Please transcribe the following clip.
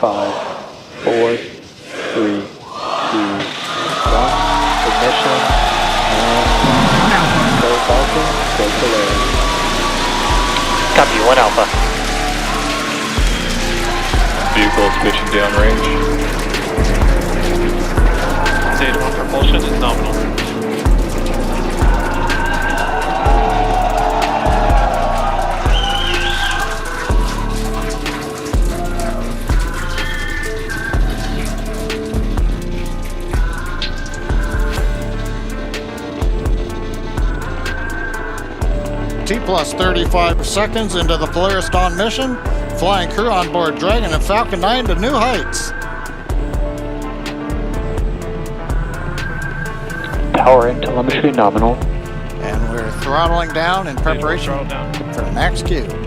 5, 4, 3, 2, 1. Ignition. And go Falcon, go Polaris. Copy, 1 Alpha. Vehicle is pitching downrange. Stage 1 propulsion is nominal. T plus 35 seconds into the Polaris Dawn mission, flying crew on board Dragon and Falcon 9 to new heights. Power and telemetry nominal. And we're throttling down in preparation for the max Q.